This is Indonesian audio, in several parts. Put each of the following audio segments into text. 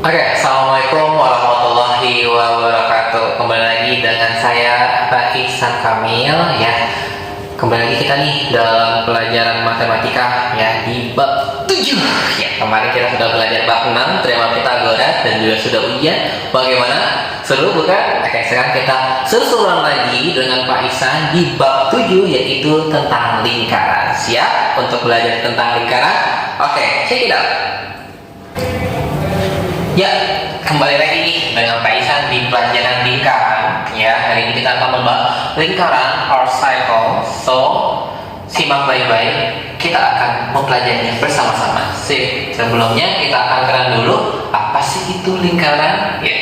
Oke, Assalamualaikum warahmatullahi wabarakatuh. Kembali lagi dengan saya Pak Ihsan Kamil ya. Kembali lagi kita nih dalam pelajaran matematika ya di bab 7 ya. Kemarin kita sudah belajar bab 6 teorema Pythagoras dan juga sudah ujian. Bagaimana? Seru bukan? Oke, sekarang kita susulan lagi dengan Pak Ihsan di bab 7 yaitu tentang lingkaran. Siap untuk belajar tentang lingkaran? Oke, check it out. Ya, kembali lagi nih dengan Pak Ihsan di pelajaran lingkaran. Ya, hari ini kita akan membahas lingkaran or cycle. So, simak baik-baik. Kita akan mempelajarinya bersama-sama. Sebelumnya kita akan kenal dulu apa sih itu lingkaran. Ya,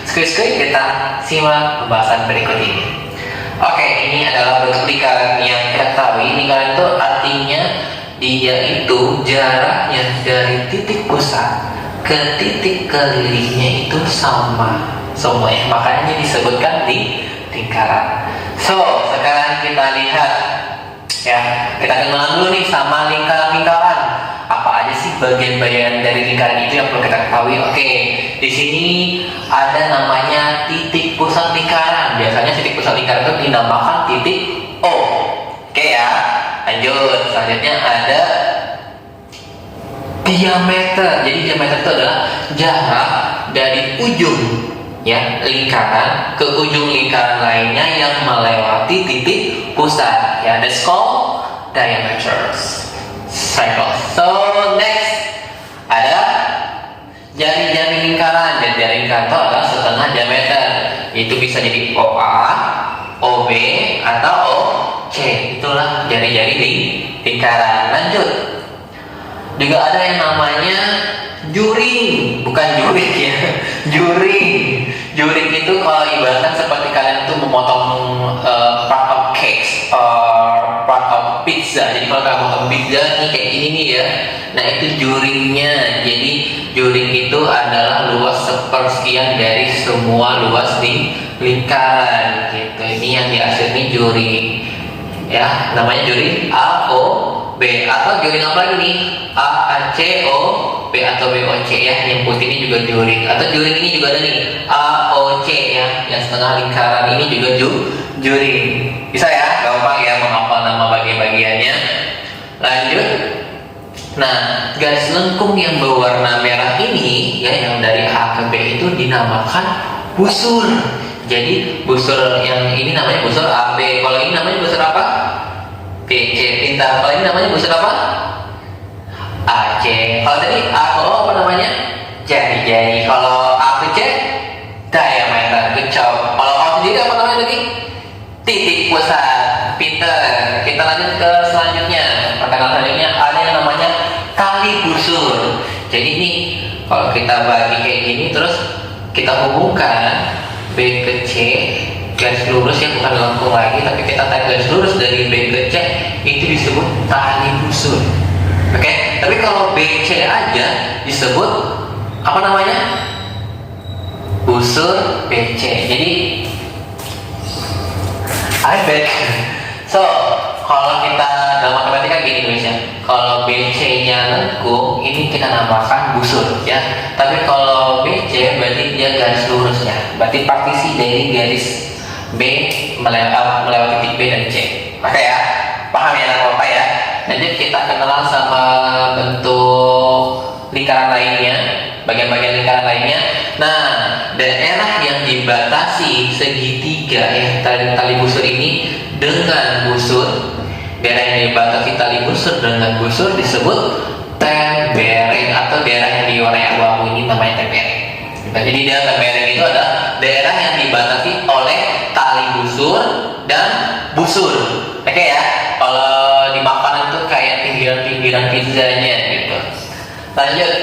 sekali-sekali kita simak pembahasan berikut ini. Oke, ini adalah bentuk lingkaran yang kita ketahui. Lingkaran itu artinya dia itu jaraknya dari titik pusat ke titik kelilingnya itu sama semua ya, makanya disebutkan di lingkaran. So, sekarang kita lihat ya, kita kenalan dulu nih sama lingkaran-lingkaran. Apa aja sih bagian-bagian dari lingkaran itu yang perlu kita ketahui? Oke, di sini ada namanya titik pusat lingkaran. Biasanya titik pusat lingkaran itu dinamakan titik O. Oke ya, lanjut. Selanjutnya ada diameter. Jadi diameter itu adalah jarak dari ujung ya lingkaran ke ujung lingkaran lainnya yang melewati titik pusat. Ya, that's called diameters. Cycle. So next ada jari-jari lingkaran. Jari-jari lingkaran itu adalah setengah diameter. Itu bisa jadi OA, OB atau OC. Itulah jari-jari lingkaran. Lanjut. Juga ada yang namanya juring, bukan jurik ya, juring. Juring itu kalau ibaratkan seperti kalian tuh memotong part of cakes or part of pizza. Jadi kalau kalian potong pizza nih kayak gini nih ya, nah itu juringnya. Jadi juring itu adalah luas sepersekian dari semua luas di lingkaran gitu. Ini yang dihasilkan juring ya, namanya juring A O B, atau juring apa lagi nih, A C O B atau B O C ya. Yang putih ini juga juring, atau juring ini juga ada nih A O C ya, yang setengah lingkaran ini juga juring. Bisa ya, gampang ya menghafal nama bagian-bagiannya. Lanjut. Nah, garis lengkung yang berwarna merah ini ya, yang dari A ke B itu dinamakan busur. Jadi busur yang ini namanya busur AB. Kalau ini namanya busur apa? BC. Pintar. Kalau ini namanya busur apa? AC. Kalau tadi A ke O apa namanya? Jari-jari. Kalau A ke C, diameter. Good job. Kalau O sendiri apa namanya tadi? Titik pusat. Pintar. Kita lanjut ke selanjutnya. Pertanyaan selanjutnya ada yang namanya tali busur. Jadi nih, kalau kita bagi kayak gini terus kita hubungkan B ke C garis lurus ya, bukan lengkung lagi, tapi kita tarik garis lurus dari B ke C, itu disebut tali busur. Oke, tapi kalau BC aja disebut apa namanya? Busur BC. Jadi I back. So, kalau kita dalam matematika gini tulisnya, kalau BC-nya lengkung, ini kita namakan busur ya. Tapi kalau BC berarti dia garis lurusnya, berarti partisi dari garis B melewati titik B dan C. Oke ya, paham ya anak bapak ya. Lanjut kita kenalan sama bentuk lingkaran lainnya, bagian-bagian lingkaran lainnya. Nah, daerah yang dibatasi segitiga ya tali busur ini dengan busur, daerah yang dibatasi tali busur dengan busur disebut tembereng, atau daerah yang diwarnai abu-abu ini namanya tembereng. Jadi daerah tembereng itu adalah daerah yang dibatasi oleh tali busur dan busur. Oke ya, kalau di makanan tuh kayak pinggiran-pinggiran pizzanya gitu. Lanjut,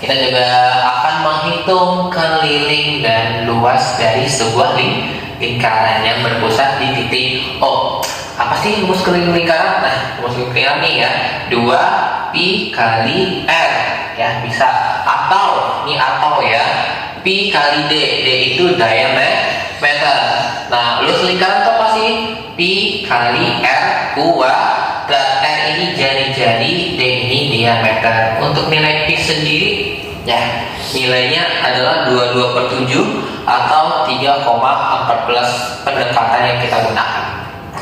kita juga akan menghitung keliling dan luas dari sebuah lingkaran yang berpusat di titik O. Apa sih rumus keliling lingkaran? Nah, rumus keliling lingkaran nih ya, 2 pi kali R ya, bisa atau ini atau ya, pi kali D. D itu diameter. Nah, luas lingkaran itu apa sih? Pi kali R kuadrat. R ini jari-jari, D ini diameter. Untuk nilai Pi sendiri, ya nilainya adalah 22/7 atau 3,14 pendekatan yang kita gunakan.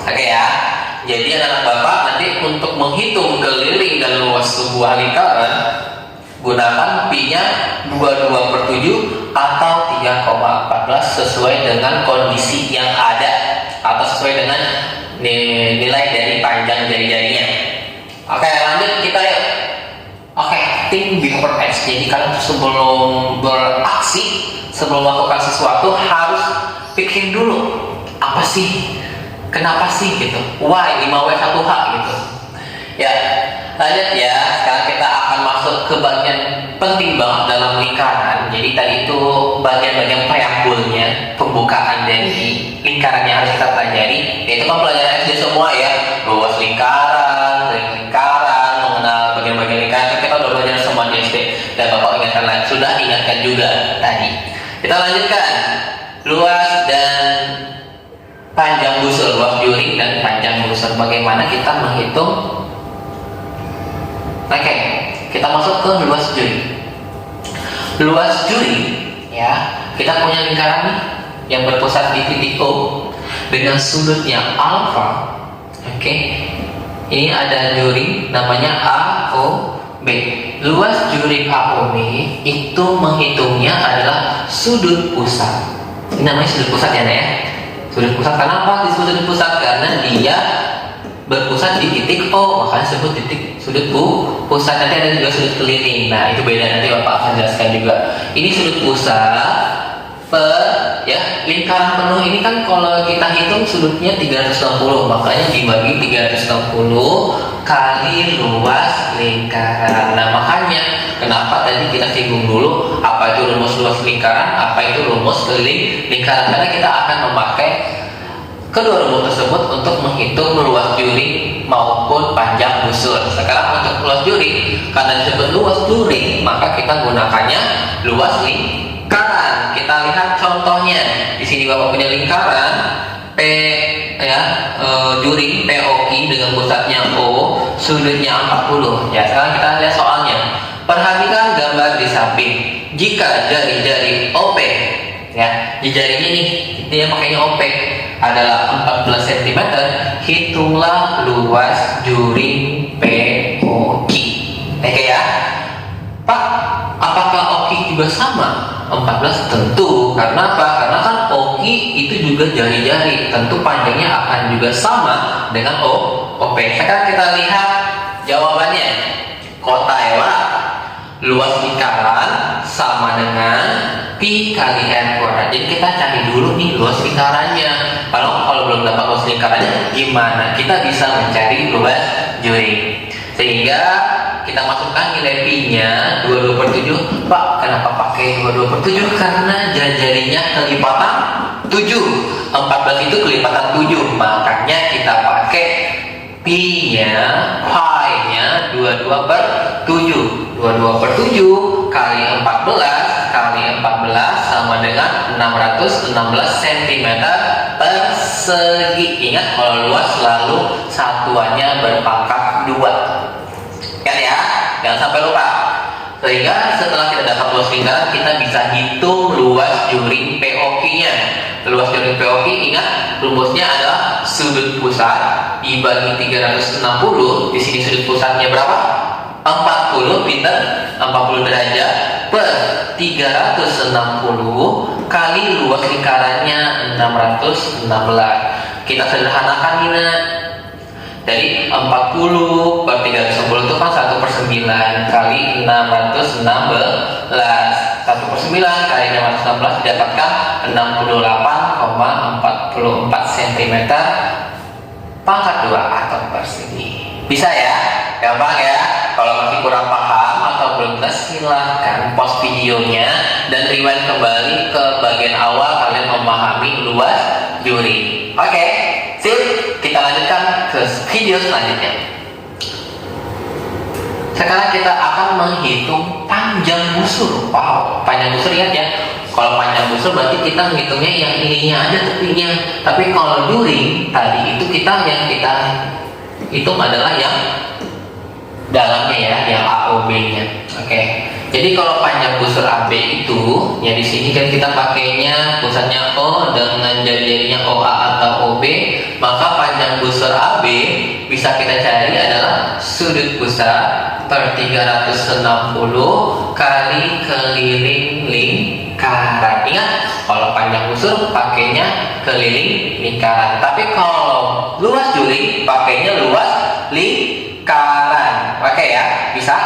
Oke ya. Jadi anak bapak nanti untuk menghitung keliling dan luas sebuah lingkaran, gunakan Pi-nya 22/7 atau 3,14 sesuai dengan kondisi yang ada atau sesuai dengan nilai dari panjang jari-jarinya. Oke, lanjut kita yuk. Oke, think before act. Jadi kalian sebelum beraksi, sebelum melakukan sesuatu harus pikir dulu, apa sih? Kenapa sih gitu? Why 5W1H gitu. Ya, lanjut ya. Sekarang kita akan masuk ke bagian penting banget dalam lingkaran. Jadi tadi itu bagian-bagian preambulnya, pembukaan dari lingkaran yang harus kita pelajari. Itu kan pelajaran SD semua ya. Luas lingkaran, ring lingkaran, mengenal bagian-bagian lingkaran. Kita udah belajar semua di SD. Dan Bapak ingatkan lagi, sudah ingatkan juga tadi. Kita lanjutkan. Luas dan panjang busur, luas juri dan panjang busur. Bagaimana kita menghitung? Oke, kita masuk ke luas juri. Luas juri, ya, kita punya lingkaran nih yang berpusat di titik O dengan sudutnya alfa. Oke, ini ada juri namanya AOB. Luas juri AOB itu menghitungnya adalah sudut pusat. Ini namanya sudut pusat ya, ya. Sudut pusat, kenapa disebut sudut pusat? Karena dia berpusat di titik O, makanya disebut titik sudut pusat. Nanti ada juga sudut keliling. Nah, itu beda, nanti Bapak akan jelaskan juga. Ini sudut pusat per ya lingkaran penuh ini kan kalau kita hitung sudutnya 360, makanya dibagi 360 kali luas lingkaran. Nah, makanya kenapa tadi kita singgung dulu apa itu rumus luas lingkaran, apa itu rumus keliling lingkaran, karena kita akan memakai kedua rumus tersebut untuk menghitung luas juri maupun panjang busur. Sekarang untuk luas juri, karena disebut luas juri, maka kita gunakannya luas lingkaran. Kita lihat contohnya. Di sini Bapak punya lingkaran P ya, juri POI dengan pusatnya O, sudutnya 40. Ya, sekarang kita lihat soalnya. Perhatikan gambar di samping. Jika jari-jari OP, ya, jarinya nih, dia makanya OP adalah 14 cm, hitunglah luas juri POI. Oke ya, Pak, apakah OI juga sama? 14 tentu, karena apa? Karena kan OI itu juga jari-jari, tentu panjangnya akan juga sama dengan OP. Sekarang kita lihat jawabannya. Kota Ewa, luas lingkaran sama dengan Pi kali R kuadrat. Jadi kita cari dulu nih luas lingkarannya. Kalau belum dapat luas lingkarannya, gimana kita bisa mencari luas juri? Sehingga kita masukkan nilai Pi-nya 22/7. Pak, kenapa pakai 22/7? Karena jari-jarinya kelipatan 7. 14 itu kelipatan 7. Makanya kita pakai Pi-nya, pi-nya 22/7. 22/7 kali 14 kali 14 sama dengan 616 cm persegi. Ingat, kalau luas selalu satuannya berpangkat 2. Ingat ya, jangan sampai lupa. Sehingga setelah kita dapat luas lingkaran, kita bisa hitung luas juri POI-nya. Luas juri POI, ingat rumusnya adalah sudut pusat dibagi 360. Di sini sudut pusatnya berapa? 40, pinter, 40 derajat per 360 kali luas lingkarannya 616. Kita sederhanakan ini. Jadi 40 per 360 itu kan 1/9 kali 616. 1/9 kali 616 didapatkan 68,44 cm pangkat 2 atau persegi. Bisa ya? Gampang ya? Kalau masih kurang paham atau belum jelas, silahkan pause videonya dan rewind kembali ke bagian awal kalian memahami luas juri. Oke, sip. Kita lanjutkan ke video selanjutnya. Sekarang kita akan menghitung panjang busur. Wow, panjang busur, ingat ya. Kalau panjang busur berarti kita menghitungnya yang ininya aja tepinya. Tapi kalau juri tadi itu kita yang kita hitung adalah yang dalamnya ya, yang AOB-nya. Oke. Jadi kalau panjang busur AB itu, ya di sini kan kita pakainya pusatnya O dengan jari-jarinya OA atau OB, maka panjang busur AB bisa kita cari adalah sudut pusat per 360 kali keliling lingkaran. Ingat, kalau panjang busur pakainya keliling lingkaran. Tapi kalau luas juri pakainya luas lingkaran. Oke ya, bisa?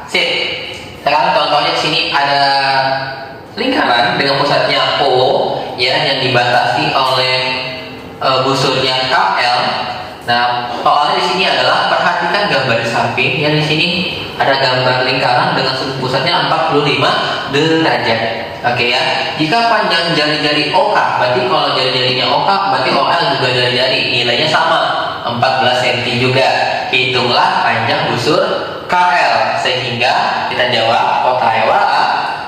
Sip. Sekarang contohnya di sini ada lingkaran dengan pusatnya O ya, yang dibatasi oleh busurnya KL. Nah, soalnya di sini adalah perhatikan gambar di samping ya, di sini ada gambar lingkaran dengan sudut pusatnya 45 derajat. Oke ya. Jika panjang jari-jari OK, berarti kalau jari-jarinya OK, berarti OL juga jari-jari, nilainya sama 14 cm juga. Hitunglah panjang busur KL, sehingga kita jawab Ottawa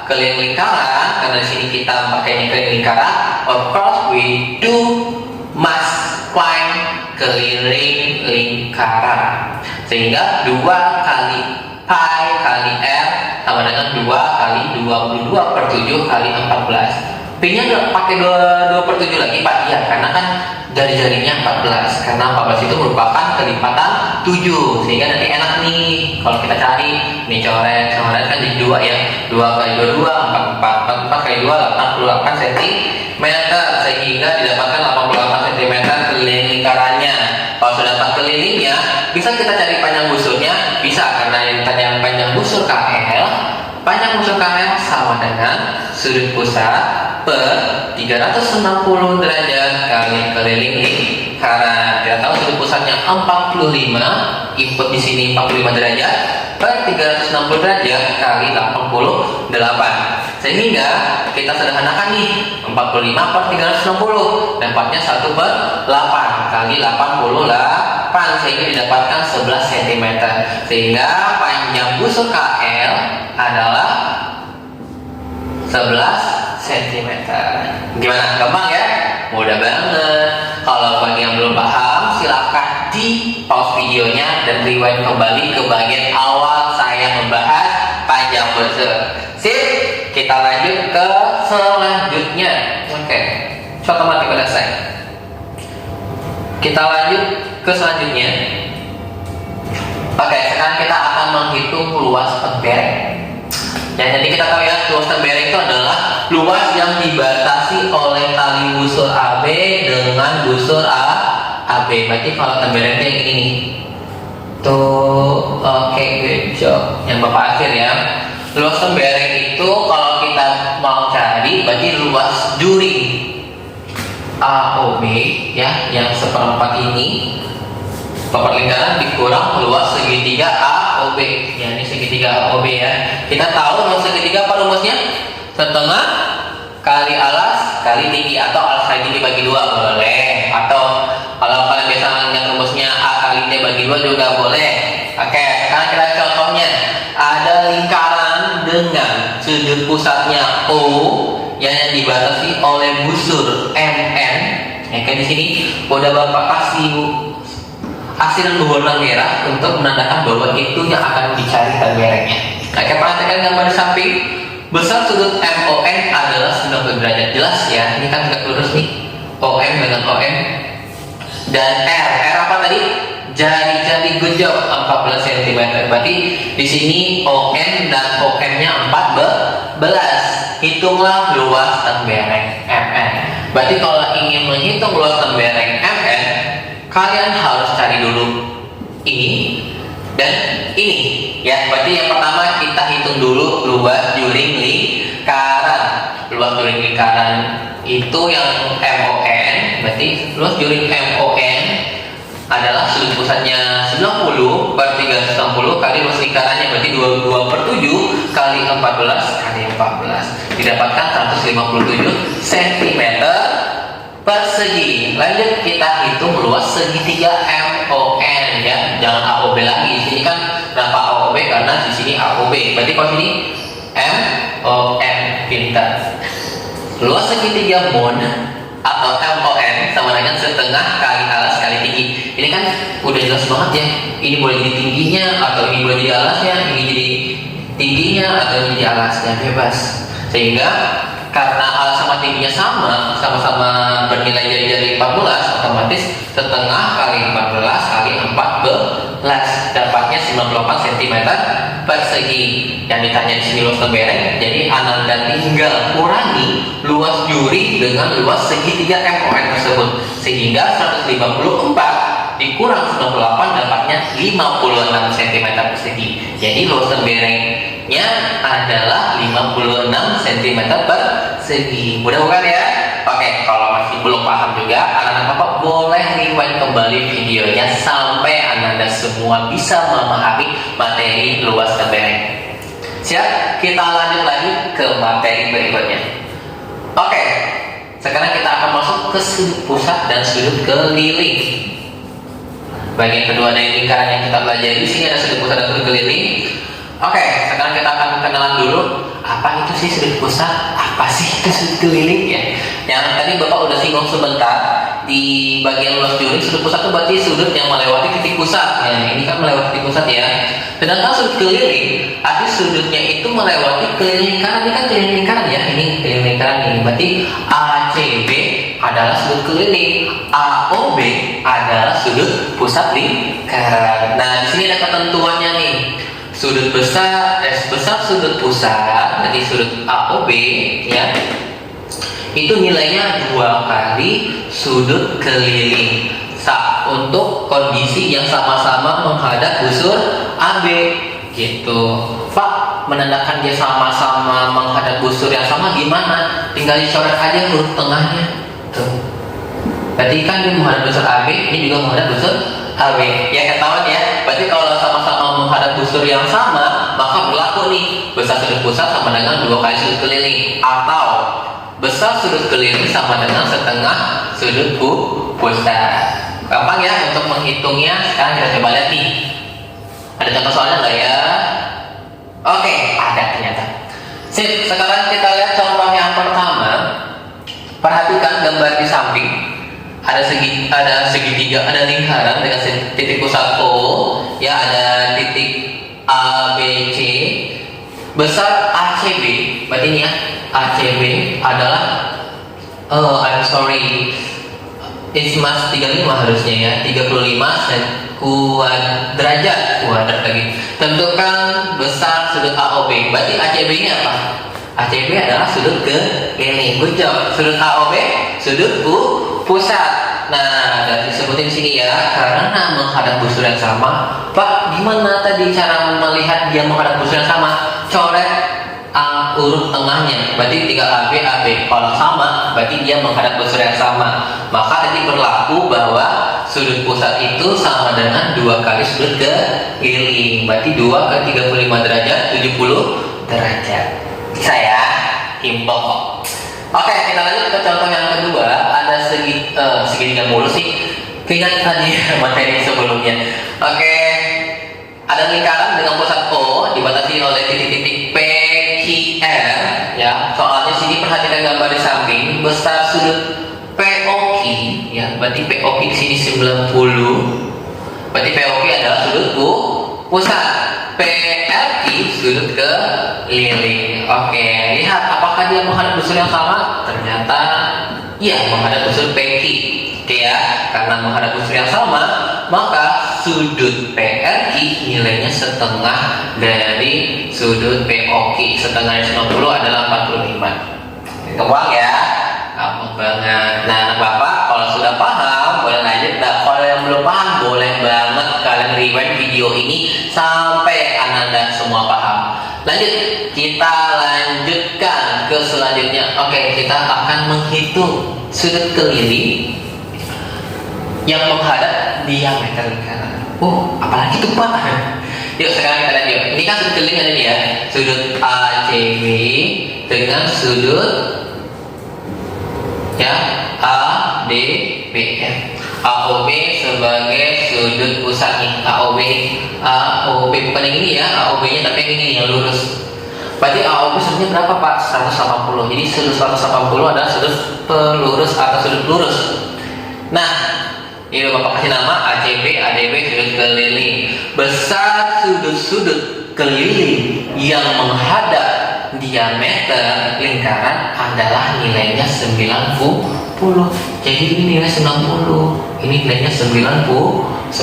keliling lingkaran. Karena di sini kita pakainya keliling lingkaran, of course we must find keliling lingkaran, sehingga 2 kali pi kali r sama dengan 2 kali 22 per 7 kali 14. Pi nya pakai 2 per 7 lagi Pak? Iya, karena kan jari-jarinya 14, karena 14 itu merupakan kelipatan 7, sehingga nanti enak nih kalau kita cari nih, coret kan jadi 2 ya, 2 kali 22 44 kali 2 88 cm, sehingga didapatkan 88 cm keliling lingkarannya. Kalau sudah dapat kelilingnya, bisa kita cari panjang busurnya, bisa, karena yang tanya panjang busur KL, panjang busur KL sama dengan sudut pusat per 360 derajat kali keliling lingkaran. Kita tahu sudut pusatnya 45, input di sini 45 derajat per 360 derajat kali 88. Sehingga kita sederhanakan nih, 45 per 360 dapatnya 1 per 8 kali 88, sehingga didapatkan 11 cm. Sehingga panjang busur KL adalah 11 cm. Gimana? Gampang ya? Mudah banget. Kalau bagi yang belum paham, silahkan di pause videonya dan rewind kembali ke bagian awal saya membahas panjang busur. Sip, kita lanjut ke selanjutnya. Oke, otomatis selesai. Kita lanjut ke selanjutnya. Oke, sekarang kita akan menghitung luas pembereng. Dan jadi kita tahu ya, luas tembereng itu adalah luas yang dibatasi oleh tali busur AB dengan busur AB. Berarti kalau tembereng yang ini nih. Tuh, oke, good job. Yang Bapak akhir ya. Luas tembereng itu kalau kita mau cari, berarti luas juring AOB ya, yang seperempat ini, seperempat lingkaran dikurang luas segitiga AOB. Ya, ini segitiga AOB ya. Kita tahu luas segitiga apa rumusnya? Setengah kali alas kali tinggi, atau alas kali tinggi bagi 2 boleh, atau kalau kalian biasa ingat rumusnya A kali T bagi 2 juga boleh. Oke, sekarang kita contohnya. Ada lingkaran dengan sudut pusatnya O yang dibatasi oleh busur MN. Ya, kayak di sini udah Bapak kasih hasil berwarna merah untuk menandakan bahwa itu yang akan dicari temberengnya. Nah, kita perhatikan gambar di samping. Besar sudut MON adalah 90 derajat. Jelas ya, ini kan tegak lurus nih, OM dengan OM. Dan R apa tadi? Jari-jari good job, 14 cm. Berarti di sini ON dan OM-nya 14. Hitunglah luas tembereng MN. Berarti kalau ingin menghitung luas tembereng MN, kalian harus cari dulu ini dan ini ya. Berarti yang pertama kita hitung dulu luas juring lingkaran. Luas juring lingkaran itu yang MON, berarti luas juring MON adalah sudut pusatnya 90 per 360 kali luas lingkarannya, berarti 22 per 7 kali 14 kali 14, didapatkan 157 cm persegi. Lanjut kita hitung luas segitiga MON ya, jangan AOB lagi. Di sini kan kenapa AOB? Karena di sini AOB. Berarti kalau sini MON, pintar. Luas segitiga MON atau MON sama dengan setengah kali alas kali tinggi. Ini Ini kan udah jelas banget ya. Ini boleh jadi tingginya, atau ini boleh jadi alasnya, ini jadi tingginya, atau ini jadi alasnya, bebas. Sehingga karena alas sama tingginya sama-sama bernilai dari 14, otomatis setengah kali 14 kali 14 dapatnya 98 cm persegi. Yang ditanya di sini luas tembereng, jadi Ananda tinggal kurangi luas juri dengan luas segitiga MON tersebut, sehingga 154 dikurang 98 dapatnya 56 cm persegi. Jadi luas temberengnya adalah 56 cm persegi. Mudah bukan ya? Oke, kalau masih belum paham juga, anak-anak Bapak boleh rewind kembali videonya sampai Ananda semua bisa memahami materi luas tembereng. Siap? Kita lanjut lagi ke materi berikutnya. Oke, sekarang kita akan masuk ke sudut pusat dan sudut keliling. Bagian kedua dari lingkaran yang kita pelajari, di sini ada sudut pusat dan sudut keliling. Oke, sekarang kita akan kenalan dulu apa itu sih sudut pusat, apa sih itu sudut keliling ya. Yang tadi Bapak udah singgung sebentar di bagian luas juri, sudut pusat itu berarti sudut yang melewati titik pusat. Ya, ini kan melewati titik pusat ya. Sedangkan sudut keliling, arti sudutnya itu melewati keliling lingkaran. Ini kan keliling lingkaran ya, ini keliling lingkaran ini. Berarti ACB adalah sudut keliling, AOB adalah sudut pusat lingkaran. Nah, di sini ada ketentuannya nih. Sudut besar, besar sudut pusat, jadi sudut AOB ya, itu nilainya 2 kali sudut keliling untuk kondisi yang sama-sama menghadap busur AB gitu. Pak, menandakan dia sama-sama menghadap busur yang sama gimana? Tinggal dicoret aja huruf tengahnya tuh. Berarti kan dia menghadap busur AB, ini juga menghadap busur AB. Ya ketahuan ya. Berarti kalau sama-sama menghadap busur yang sama, maka berlaku nih besar sudut pusat sama dengan 2 kali sudut keliling, atau besar sudut keliling sama dengan setengah sudut pusat. Gampang ya untuk menghitungnya. Sekarang kita coba lihat nih. Ada contoh soalnya nggak ya? Oke, ada ternyata. Sip, sekarang kita lihat contoh yang pertama. Perhatikan gambar di samping. Ada segitiga, ada lingkaran dengan titik pusat O, ya ada titik A, B, C, besar ACB. Berarti ini ya, ACB adalah I'm sorry, Ismas 35 harusnya ya, 35 kuadrat lagi. Tentukan besar sudut AOB. Berarti ACB ini apa? ACB adalah sudut keliling. Good job. Sudut AOB sudut pusat. Nah, dan disebutin sini ya, karena menghadap busur yang sama. Pak, gimana tadi cara melihat dia menghadap busur yang sama? Coret urut tengahnya. Berarti tinggal AB. Kalau sama, berarti dia menghadap busur yang sama. Maka tadi berlaku bahwa sudut pusat itu sama dengan 2 kali sudut keliling. Berarti 2 ke 35 derajat, 70 derajat. Bisa ya? Simpel kok. Oke, kita lanjut ke contoh yang kedua. Ada segitiga mulu sih. Ingat tadi materi sebelumnya. Oke, ada lingkaran dengan pusat O dibatasi oleh titik-titik P, Q, R. Ya, soalnya sini perhatikan gambar di samping. Besar sudut POQ, ya, berarti POQ di sini 90. Berarti POQ adalah sudut pusat. PLQ sudut keliling. Oke, lihat apakah dia menghadap busur yang sama? Ternyata iya, menghadap busur PQ. Oke ya, karena menghadap busur yang sama, maka sudut PLQ nilainya setengah dari sudut POQ. Setengah dari 90 adalah 45. Gampang ya? Gampang banget. Nah, anak Bapak kalau sudah paham boleh lanjut. Nah, kalau yang belum paham boleh banget kalian rewind video ini sampai Ananda semua paham. Lanjut, kita lanjutkan ke selanjutnya. Oke, kita akan menghitung sudut keliling yang menghadap diameter lingkaran. Oh, apalagi itu Pak? Yuk sekarang kita lihat yuk. Ini kan sudut keliling ada nih ya. Sudut ACB dengan sudut ya ADBF. AOB sebagai sudut pusat nih. AOB bukan yang ini ya, AOB nya tapi yang ini yang lurus. Berarti AOB sudutnya berapa Pak? 180. Jadi sudut 180 adalah sudut pelurus atau sudut lurus. Nah, Ini Bapak kasih nama ACB, ADB, sudut keliling. Besar sudut-sudut keliling yang menghadap diameter lingkaran adalah nilainya 90. Jadi ini nilai 90. Ini nilainya 90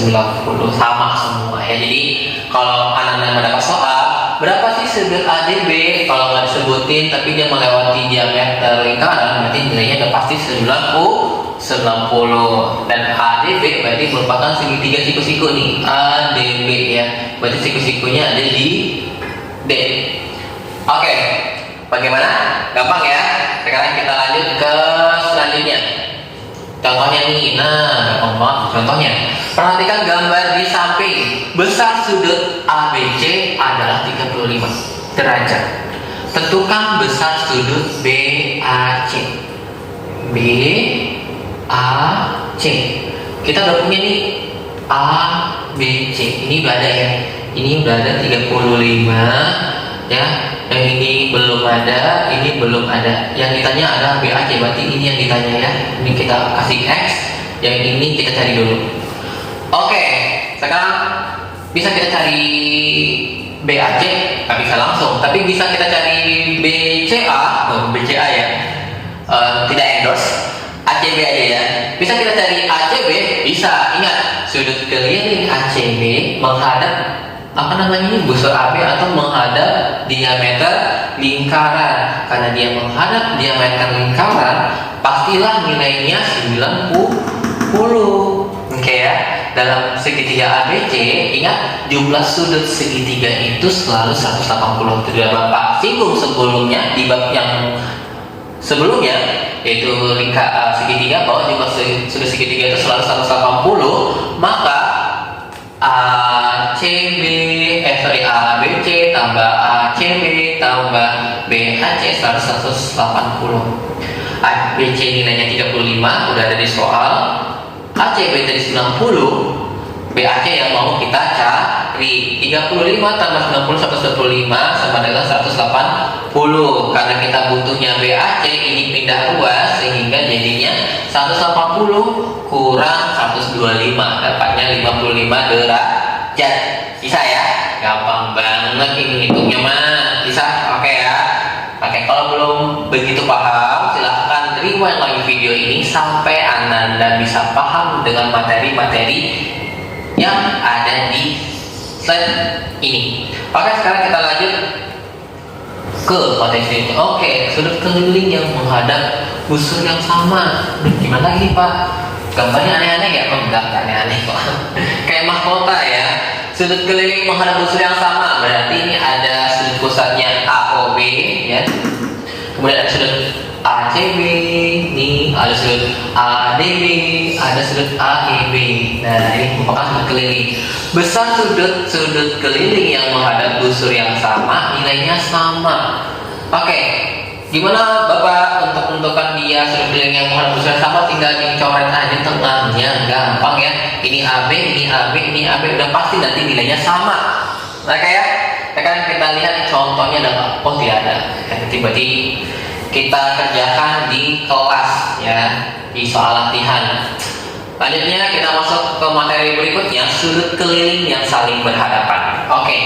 sama semua ya. Jadi kalau anak-anak mendapat soal, berapa sih sudut ADB? Kalau nggak disebutin tapi dia melewati diameter lingkaran, berarti nilainya udah pasti 90. Dan ADB berarti merupakan segitiga siku-siku nih. ADB ya. Berarti siku-sikunya ada di D. Oke. Bagaimana? Gampang ya. Sekarang kita lanjut ke selanjutnya. Contohnya nih. Nah, gampang banget contohnya. Perhatikan gambar di samping. Besar sudut ABC adalah 35 derajat. Tentukan besar sudut BAC. BAC. Kita udah punya nih ABC. Ini udah ada ya. Ini udah ada 35 ya. Yang ini belum ada, ini belum ada. Yang ditanya adalah BAC, berarti ini yang ditanya ya. Ini kita kasih X. Yang ini kita cari dulu. Oke, sekarang bisa kita cari BAC, nggak bisa langsung, tapi bisa kita cari BCA ya. Tidak endorse. ACB aja ya. Bisa kita cari ACB, bisa. Ingat, sudut keliling ACB menghadap busur AB atau menghadap diameter lingkaran. Karena dia menghadap diameter lingkaran, pastilah nilainya 90. Oke ya. Dalam segitiga ABC, ingat jumlah sudut segitiga itu selalu 180. Sudah Bapak singgung sebelumnya di bab yang sebelumnya, yaitu segitiga bahwa jumlah sudut segitiga itu selalu 180. Maka ABC tambah ACB tambah BAC selalu 180. ABC nilainya 35 udah ada di soal. ACB tadi 90, BAC yang mau kita cari. 35 tambah 90 125 sama dengan 180. Karena kita butuhnya BAC, ini pindah ruas sehingga jadinya 180 kurang 125, dapatnya 55 derajat. Bisa ya? Gampang banget ini hitungnya mah. Bisa? Oke ya. Oke, kalau belum begitu paham, silahkan rewind lagi video ini sampai Anda bisa paham dengan materi-materi yang ada di slide ini. Oke, sekarang kita lanjut ke materi selanjutnya. Oke, sudut keliling yang menghadap busur yang sama. Gimana lagi Pak? Gambarnya aneh-aneh ya? Oh enggak aneh-aneh kok. Kayak mahkota ya. Sudut keliling menghadap busur yang sama, berarti ini ada sudut pusatnya AOB ya. Kemudian ada sudut ACB, nih ada sudut ADB, ada sudut AEB. Nah, ini merupakan sudut keliling. Besar sudut keliling yang menghadap busur yang sama, nilainya sama. Oke, gimana Bapak untuk menentukan dia sudut keliling yang menghadap busur yang sama? Tinggal dicoret aja tengahnya, gampang ya. Ini AB, ini AB, ini AB, udah pasti nanti nilainya sama. Nah kayak sekarang kita lihat contohnya ada apa? Oh tidak ada. Berarti kita kerjakan di kelas ya, di soal latihan. Lanjutnya kita masuk ke materi berikutnya, sudut keliling yang saling berhadapan. Oke,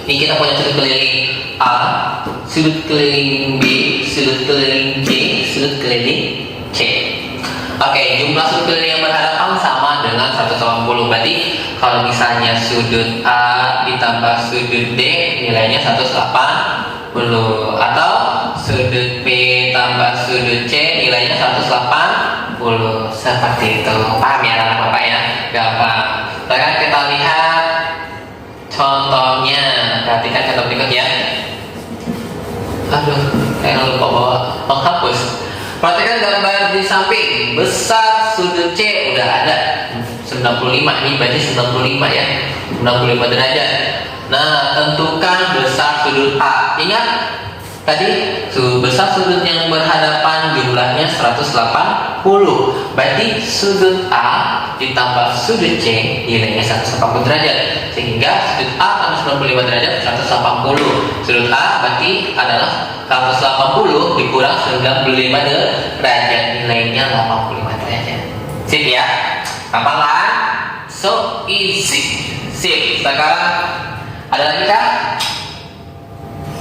ini kita punya sudut keliling A, sudut keliling B, sudut keliling C, sudut keliling C. Oke, jumlah sudut keliling yang berhadapan sama dengan 180. Berarti kalau misalnya sudut A ditambah sudut D nilainya 180, atau sudut B tambah sudut C nilainya 180. Seperti itu. Paham ya anak Bapak ya? Gampang. Sekarang kita lihat contohnya. Perhatikan contoh berikutnya. Aduh, kayak lupa bawa penghapus. Perhatikan gambar di samping. Besar sudut C udah ada 95, ini berarti 95 ya, 95 derajat. Nah, tentukan besar sudut A. Ingat tadi besar sudut yang berhadapan jumlahnya 180. Berarti sudut A ditambah sudut C nilainya 180 derajat. Sehingga sudut A tambah 95 derajat 180. Sudut A berarti adalah 180 dikurang 95 derajat, nilainya 85 derajat. Sip ya. Gampang kan? So easy. Sip. Sekarang ada lagi kah?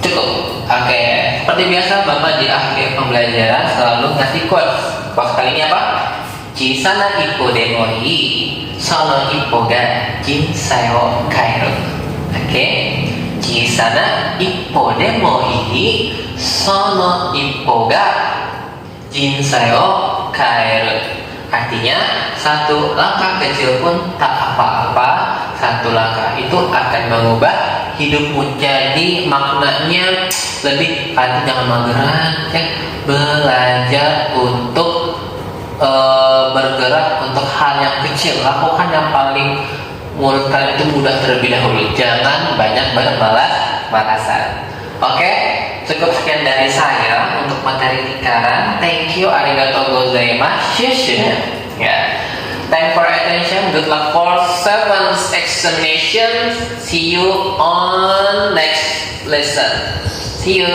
Cukup. Oke. Seperti biasa Bapak di akhir pembelajaran selalu ngasih quotes. Quotes kali ini apa? Chisana ippo demo ii, sono ippo ga jinsai o kaeru. Oke. Chisana ippo demo ii, sono ippo ga jinsai o kaeru. Artinya satu langkah kecil pun tak apa-apa, satu langkah itu akan mengubah hidupmu. Jadi maknanya lebih jangan mageran ya, belajar untuk bergerak untuk hal yang kecil. Lakukan yang paling menurut kalian itu mudah terlebih dahulu, jangan banyak bermalas-malasan. Oke, cukup sekian dari saya untuk materi lingkaran. Thank you, arigatou gozaimasu. Ya, thank for attention. Good luck for 7th examination. See you on next lesson. See you.